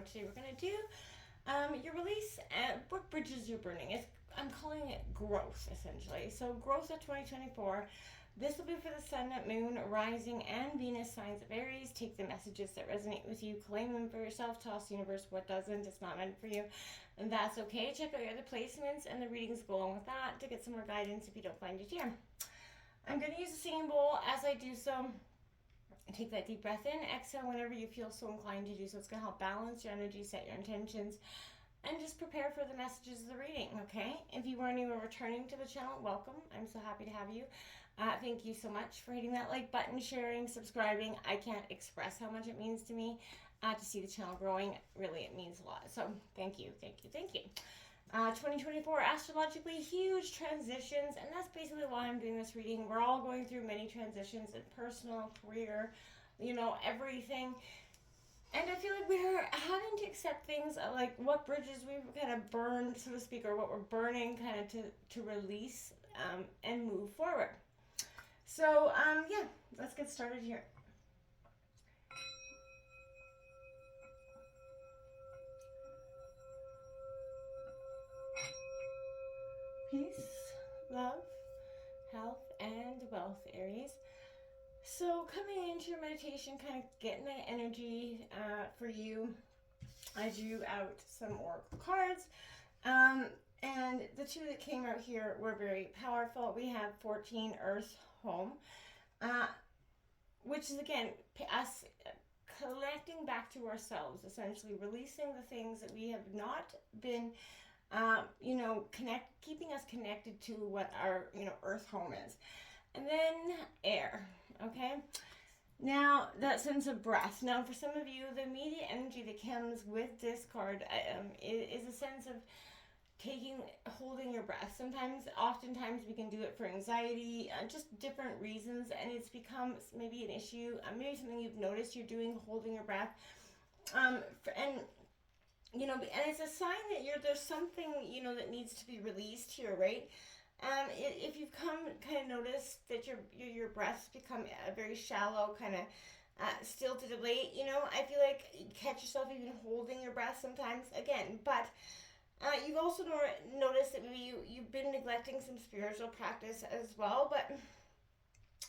today we're going to do your release, what bridges you're burning. I'm calling it growth, essentially. So growth of 2024. This will be for the Sun, Moon, Rising, and Venus signs of Aries. Take the messages that resonate with you, claim them for yourself, toss the universe what doesn't. It's not meant for you, and that's okay. Check out your other placements and the readings go along with that to get some more guidance if you don't find it here. I'm going to use a singing bowl as I do so. Take that deep breath in, exhale whenever you feel so inclined to do so. It's going to help balance your energy, set your intentions, and just prepare for the messages of the reading, okay? If you are new or returning to the channel, welcome. I'm so happy to have you. Thank you so much for hitting that like button, sharing, subscribing. I can't express how much it means to me to see the channel growing. Really, it means a lot. So thank you, thank you, thank you. 2024, astrologically, huge transitions, and that's basically why I'm doing this reading. We're all going through many transitions in personal, career, you know, everything. And I feel like we're having to accept things like what bridges we've kind of burned, so to speak, or what we're burning kind of to release and move forward. So, yeah, let's get started here. Peace, love, health, and wealth, Aries. So coming into your meditation, kind of getting the energy for you. I drew out some oracle cards. And the two that came out here were very powerful. We have 14 Earth Home, which is, again, us collecting back to ourselves, essentially releasing the things that we have not been, you know, keeping us connected to what our, you know, Earth Home is. And then air, okay? Now, that sense of breath. Now, for some of you, the immediate energy that comes with this card is a sense of holding your breath. Oftentimes we can do it for anxiety, just different reasons, and it's become maybe an issue, maybe something you've noticed you're doing, holding your breath, and you know, and it's a sign that there's something, you know, that needs to be released here, right? If you've kind of noticed that your breath's become a very shallow, kind of stilted of late, you know, I feel like you catch yourself even holding your breath sometimes, again, but you've also noticed that maybe you've been neglecting some spiritual practice as well, but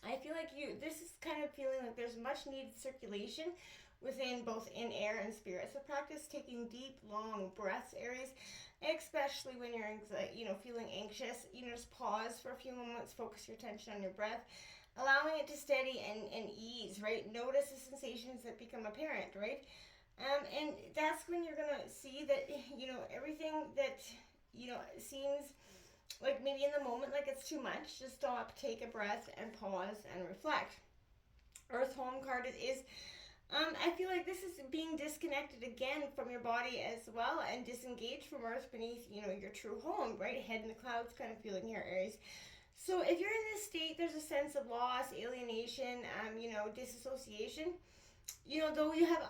I feel like this is kind of feeling like there's much needed circulation within both in air and spirit. So practice taking deep, long breaths, Aries, especially when you're feeling anxious. You know, just pause for a few moments, focus your attention on your breath, allowing it to steady and ease, right? Notice the sensations that become apparent, right? And that's when you're going to see that, you know, everything that, you know, seems like maybe in the moment like it's too much, just stop, take a breath, and pause and reflect. Earth Home card is I feel like this is being disconnected again from your body as well, and disengaged from Earth beneath, you know, your true home, right? Head in the clouds kind of feeling here, Aries. So if you're in this state, there's a sense of loss, alienation, you know, disassociation. You know, though you have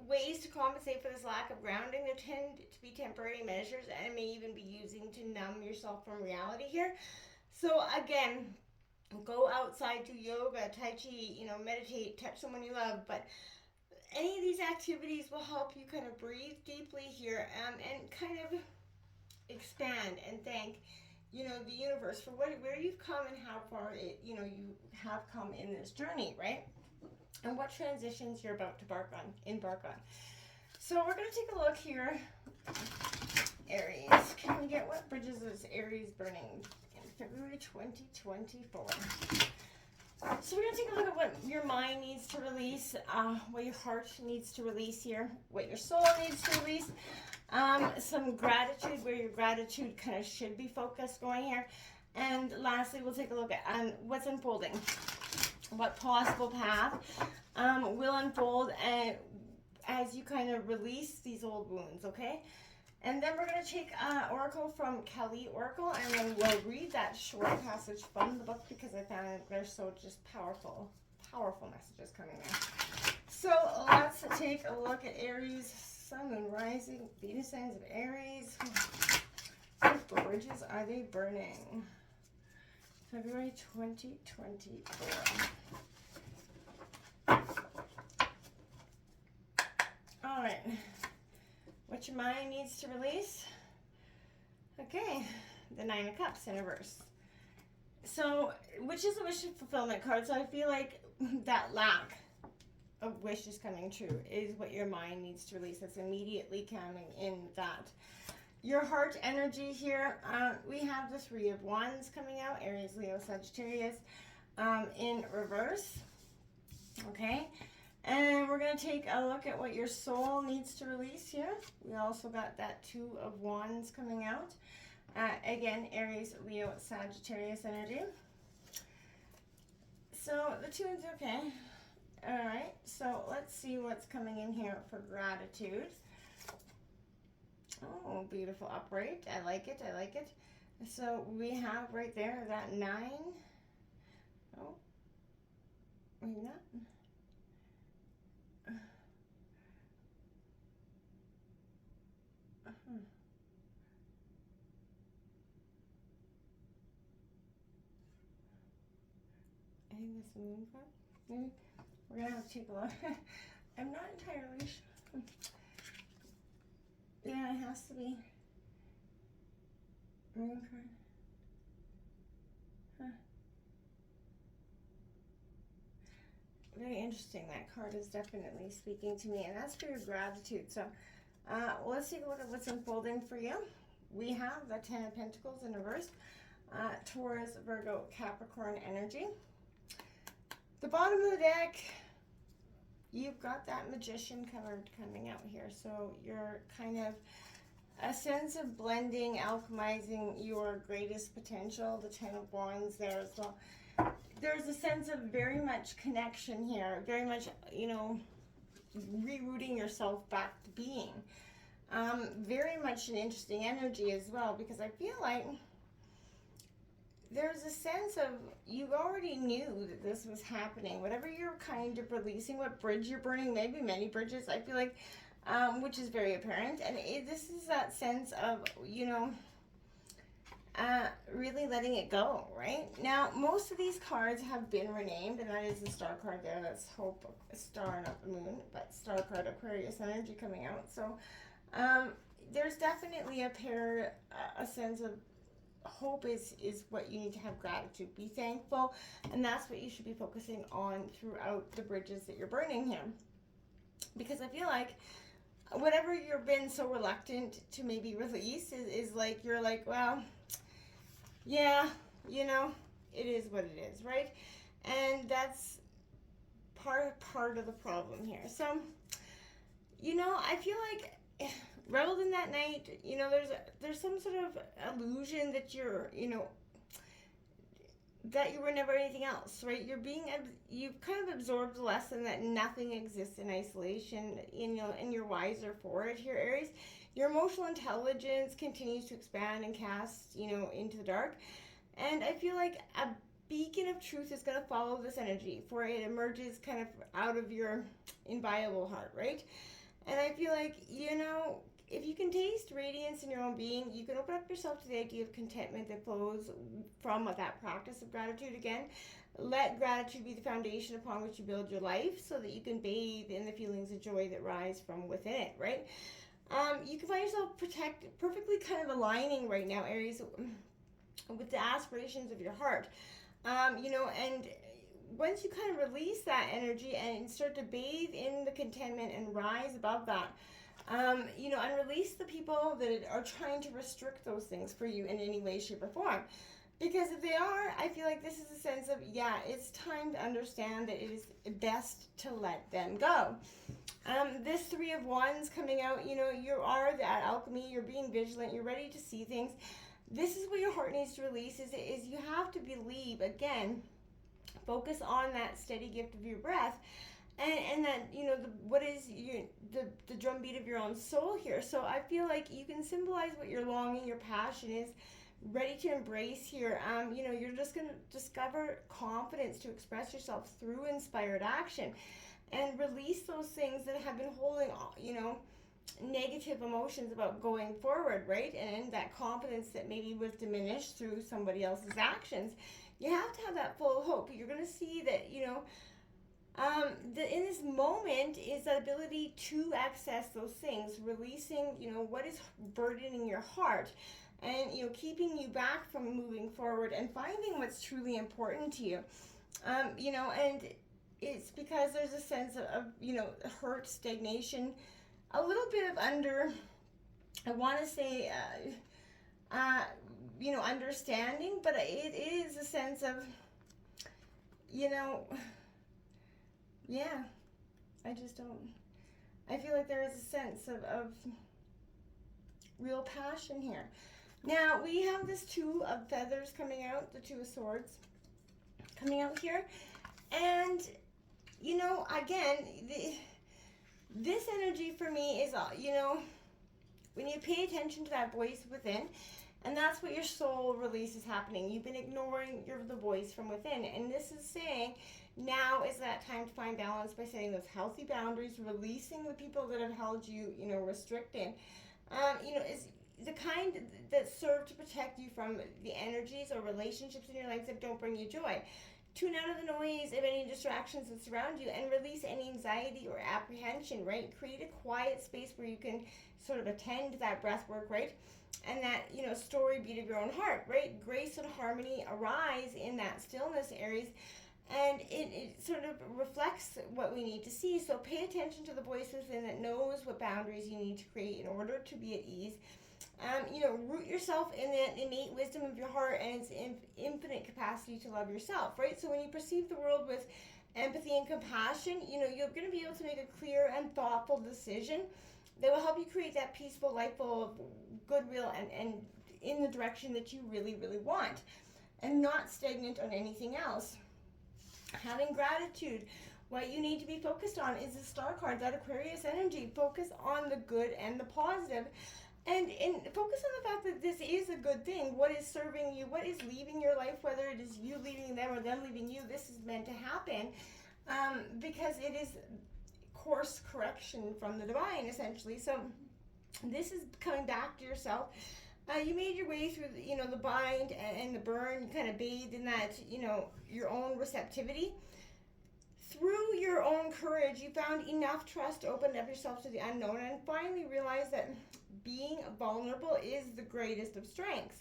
ways to compensate for this lack of grounding, there tend to be temporary measures and may even be using to numb yourself from reality here. So again, go outside, do yoga, tai chi, you know, meditate, touch someone you love, but any of these activities will help you kind of breathe deeply here, and kind of expand and thank, you know, the universe for where you've come and how far you have come in this journey, right? And what transitions you're about to embark on. So we're going to take a look here, Aries. Can we get what bridges is Aries burning in February 2024? So we're going to take a look at what your mind needs to release, what your heart needs to release here, what your soul needs to release, some gratitude, where your gratitude kind of should be focused going here. And lastly, we'll take a look at what's unfolding. What possible path will unfold as you kind of release these old wounds, okay? And then we're going to take Oracle from Kelly Oracle, and then we'll read that short passage from the book because I found they're so just powerful messages coming in. So let's take a look at Aries, Sun, Moon, Rising, Venus signs of Aries. What bridges are they burning? February 2024. All right. what your mind needs to release. Okay, the Nine of Cups in reverse. So, which is a wish fulfillment card. So I feel like that lack of wishes coming true is what your mind needs to release. That's immediately coming in that. Your heart energy here, we have the Three of Wands coming out, Aries, Leo, Sagittarius, in reverse. Okay, and we're going to take a look at what your soul needs to release here. We also got that Two of Wands coming out. Again, Aries, Leo, Sagittarius energy. So the tune's okay. All right, so let's see what's coming in here for gratitude. Oh, beautiful upright. I like it. I like it. So we have right there that 9. Oh, maybe not. I think that's the moon card. Maybe we're gonna have to take a look. I'm not entirely sure. Yeah, it has to be moon card. Huh. Very interesting. That card is definitely speaking to me, and that's for your gratitude. So let's take a look at what's unfolding for you. We have the Ten of Pentacles in reverse, Taurus, Virgo, Capricorn energy. The bottom of the deck, you've got that Magician card coming out here. So you're kind of a sense of blending, alchemizing your greatest potential. The Ten of Wands there as well. There's a sense of very much connection here, very much, you know, rerouting yourself back to being. Very much an interesting energy as well, because I feel like there's a sense of you already knew that this was happening. Whatever you're kind of releasing, what bridge you're burning, maybe many bridges, I feel like, which is very apparent. And this is that sense of, you know, really letting it go, right? Now, most of these cards have been renamed, and that is the star card there. That's hope, a star, not the moon, but star card, Aquarius energy coming out. So there's definitely a sense of hope is what you need to have gratitude. Be thankful, and that's what you should be focusing on throughout the bridges that you're burning here. Because I feel like whatever you've been so reluctant to maybe release is like, you're like, well, yeah, you know, it is what it is, right? And that's part of the problem here. So, you know, I feel like reveled in that night, you know, there's some sort of illusion that you're, you know, that you were never anything else, right? You've kind of absorbed the lesson that nothing exists in isolation, you know, and you're wiser for it here, Aries. Your emotional intelligence continues to expand and cast, you know, into the dark. And I feel like a beacon of truth is going to follow this energy, for it emerges kind of out of your inviolable heart, right? And I feel like, you know, if you can taste radiance in your own being, you can open up yourself to the idea of contentment that flows from that practice of gratitude again. Let gratitude be the foundation upon which you build your life, so that you can bathe in the feelings of joy that rise from within it, right? You can find yourself perfectly kind of aligning right now, Aries, with the aspirations of your heart. You know, and once you kind of release that energy and start to bathe in the contentment and rise above that, you know, and release the people that are trying to restrict those things for you in any way, shape, or form. Because if they are, I feel like this is a sense of, yeah, it's time to understand that it is best to let them go. This Three of Wands coming out, you know, you are that alchemy, you're being vigilant, you're ready to see things. This is what your heart needs to release, is you have to believe, again, focus on that steady gift of your breath, and that, you know, the drumbeat of your own soul here. So I feel like you can symbolize what your longing, your passion is ready to embrace here. You know, you're just going to discover confidence to express yourself through inspired action, and release those things that have been holding, you know, negative emotions about going forward, right? And that confidence that maybe was diminished through somebody else's actions. You have to have that full hope. You're going to see that, you know, In this moment is the ability to access those things, releasing, what is burdening your heart, and keeping you back from moving forward and finding what's truly important to you. And it's because there's a sense of hurt, stagnation, a little bit of I want to say, understanding, but it is a sense of, yeah, I just don't. I feel like there is a sense of real passion here. Now, we have this Two of Feathers coming out, the Two of Swords coming out here. And, again, this energy for me is, when you pay attention to that voice within, and that's what your soul release is happening. You've been ignoring the voice from within. And this is saying, now is that time to find balance by setting those healthy boundaries, releasing the people that have held you, restricted. Is the kind that serve to protect you from the energies or relationships in your life that don't bring you joy. Tune out of the noise of any distractions that surround you and release any anxiety or apprehension, right? Create a quiet space where you can sort of attend to that breath work, right? And that, story beat of your own heart, right? Grace and harmony arise in that stillness, Aries. And it sort of reflects what we need to see. So pay attention to the voice within that knows what boundaries you need to create in order to be at ease. Root yourself in the innate wisdom of your heart and its infinite capacity to love yourself, right? So when you perceive the world with empathy and compassion, you're going to be able to make a clear and thoughtful decision that will help you create that peaceful life full of goodwill and in the direction that you really, really want, and not stagnant on anything else. Having gratitude. What you need to be focused on is the Star card, that Aquarius energy. Focus on the good and the positive. And focus on the fact that this is a good thing. What is serving you, what is leaving your life, whether it is you leaving them or them leaving you, this is meant to happen. Because it is course correction from the divine, essentially. So this is coming back to yourself. You made your way through the bind and the burn. You kind of bathed in that, your own receptivity. Through your own courage, you found enough trust to open up yourself to the unknown and finally realized that being vulnerable is the greatest of strengths.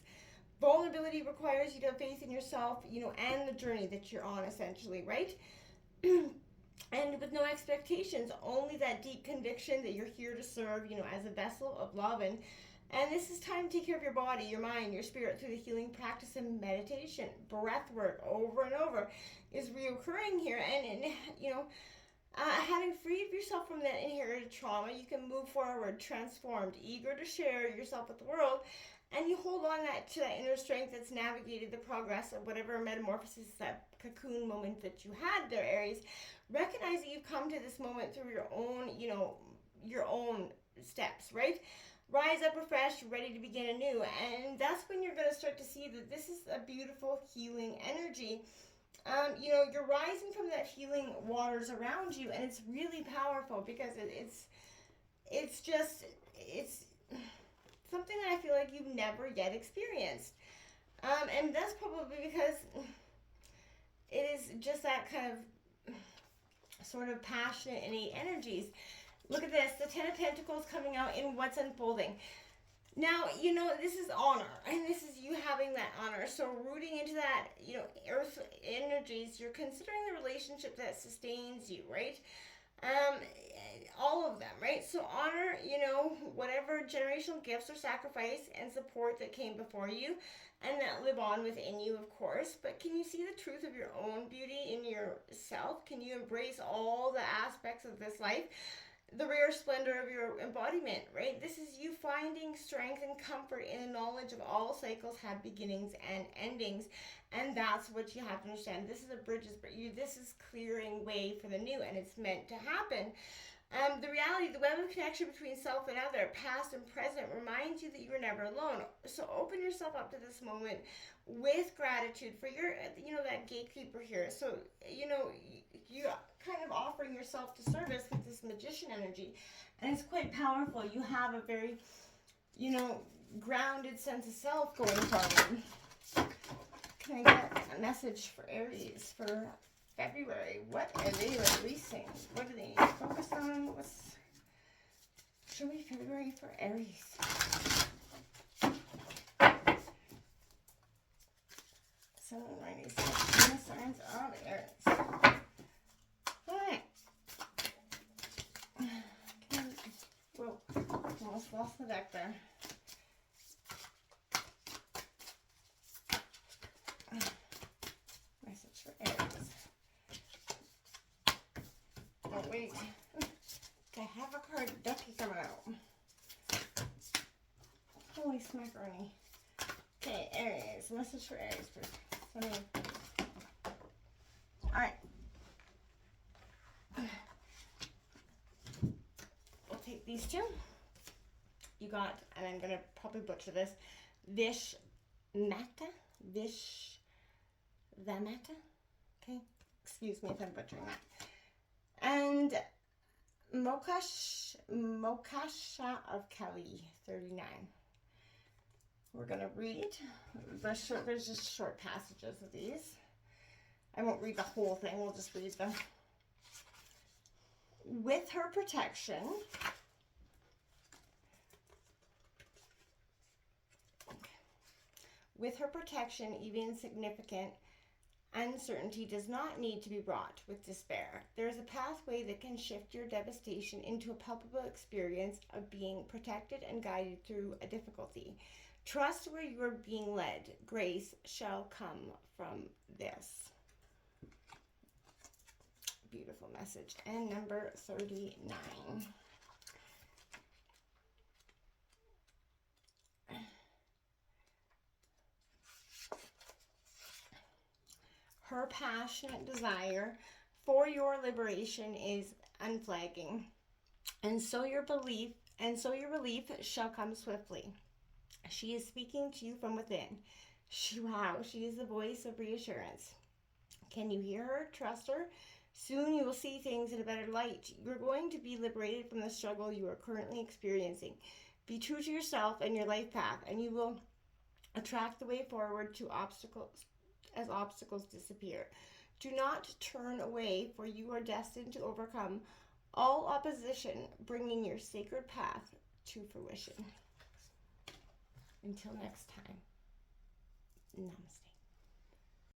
Vulnerability requires you to have faith in yourself, and the journey that you're on, essentially, right? And with no expectations, only that deep conviction that you're here to serve, as a vessel of love. And this is time to take care of your body, your mind, your spirit through the healing practice of meditation. Breath work over and over is reoccurring here. And having freed yourself from that inherited trauma, you can move forward, transformed, eager to share yourself with the world. And you hold on to that inner strength that's navigated the progress of whatever metamorphosis, that cocoon moment that you had there, Aries. Recognize that you've come to this moment through your own steps, right? Rise up refreshed, ready to begin anew. And that's when you're going to start to see that this is a beautiful healing energy. You're rising from that healing waters around you, and it's really powerful because it's something that I feel like you've never yet experienced. And that's probably because it is just that kind of sort of passionate, innate energies. Look at this, the Ten of Pentacles coming out in what's unfolding. Now, this is honor, and this is you having that honor. So rooting into that, earth energies, you're considering the relationship that sustains you, right? All of them, right? So honor, whatever generational gifts or sacrifice and support that came before you and that live on within you, of course. But can you see the truth of your own beauty in yourself? Can you embrace all the aspects of this life? The rare splendor of your embodiment, right? This is you finding strength and comfort in the knowledge of all cycles have beginnings and endings. And that's what you have to understand. This is a bridges, but this is clearing way for the new, and it's meant to happen. The reality, the web of connection between self and other, past and present, reminds you that you were never alone. So open yourself up to this moment with gratitude for your, that gatekeeper here. So, you're kind of offering yourself to service with this magician energy. And it's quite powerful. You have a very, grounded sense of self going forward. Can I get a message for Aries for February. What are they releasing? What do they need to focus on? What's show me February for Aries? Someone writing some signs of Aries. Alright. Whoa, almost lost the deck there. Message for Aries. Oh, wait. I have a card ducky coming out. Holy smackaroni. Okay, Aries. Message for Aries, please. Alright. We'll take these two. You got, and I'm going to probably butcher this, Vishmata. Vishvamata. Okay. Excuse me if I'm butchering that. And Mokasha of Kelly, 39. We're going to read there's just short passages of these. I won't read the whole thing, we'll just read them. With her protection, even significant uncertainty does not need to be wrought with despair. There is a pathway that can shift your devastation into a palpable experience of being protected and guided through a difficulty. Trust where you are being led. Grace shall come from this. Beautiful message. And number 39. Her passionate desire for your liberation is unflagging, and so your relief shall come swiftly. She is speaking to you from within. She is the voice of reassurance. Can you hear her? Trust her. Soon you will see things in a better light. You're going to be liberated from the struggle you are currently experiencing. Be true to yourself and your life path, and you will attract the way forward to obstacles as obstacles disappear. Do not turn away, for you are destined to overcome all opposition, bringing your sacred path to fruition. Until next time, namaste.